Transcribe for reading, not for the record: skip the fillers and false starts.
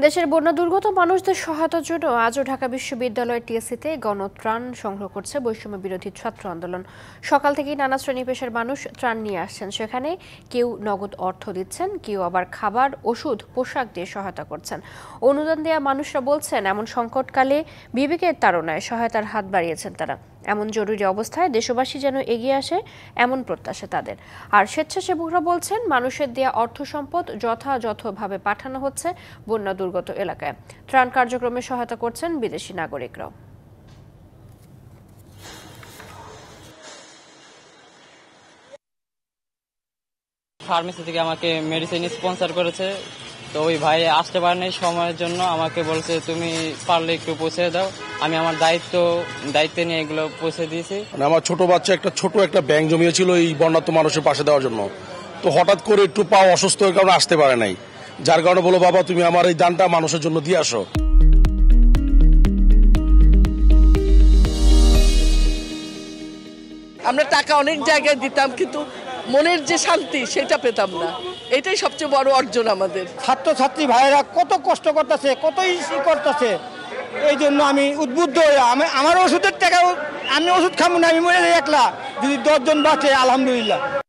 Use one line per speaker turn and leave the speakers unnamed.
দেশের বন্যা দুর্গত মানুষদের সহায়তার জন্য আজও ঢাকা বিশ্ববিদ্যালয়ের টিএসসিতে গণত্রাণ সংগ্রহ করছে বৈষম্য বিরোধী ছাত্র আন্দোলন। সকাল থেকেই নানা শ্রেণী পেশার মানুষ ত্রাণ নিয়ে আসছেন। সেখানে কেউ নগদ অর্থ দিচ্ছেন, কেউ আবার খাবার, ওষুধ, পোশাক দিয়ে সহায়তা করছেন। অনুদান দেওয়া মানুষরা বলছেন, এমন সংকটকালে বিবেকের তাড়নায় সহায়তার হাত বাড়িয়েছেন তারা। এমন জরুরি অবস্থায় দেশবাসী যেন এগিয়ে আসে, এমন প্রত্যাশা তাদের। আর স্বেচ্ছাসেবকরা বলছেন, মানুষের দেয়া অর্থ সম্পদ যথাযথভাবে পাঠানো হচ্ছে বন্যা দুর্গত এলাকায়। ত্রাণ কার্যক্রমে সহায়তা করছেন বিদেশি নাগরিকরাও।
ফার্মেসি থেকে আমাকে মেডিসিন স্পন্সর করেছে, তো ওই ভাই আসতে পারেনি সময়ের জন্য। আমাকে বলছে তুমি পারলে একটু পৌঁছে দাও। আমি আমার দায়িত্ব নিয়ে এগুলো পৌঁছে দিয়েছি।
আমার ছোট বাচ্চা ছোট একটা ব্যাংক জমিয়েছিল এই বন্যার্ত মানুষের পাশে দেওয়ার জন্য। তো হঠাৎ করে একটু পা অসুস্থ হয়ে কারণে আসতে পারে নাই, যার কারণে বলো বাবা তুমি আমার এই দানটা মানুষের জন্য দিয়ে আসো।
আমরা টাকা অনেক জায়গায় দিতাম, কিন্তু মনের যে শান্তি সেটা পেতাম না। এটাই সবচেয়ে বড় অর্জন আমাদের।
ছাত্রছাত্রী ভাইয়েরা কত কষ্ট করতেছে, কত ইস্যু করতেছে, এই জন্য আমি উদ্বুদ্ধ হয়ে আমার ওষুধের টাকা আমি ওষুধ খাবো না, আমি মরে যাই একলা, যদি 10 জন বাঁচে আলহামদুলিল্লাহ।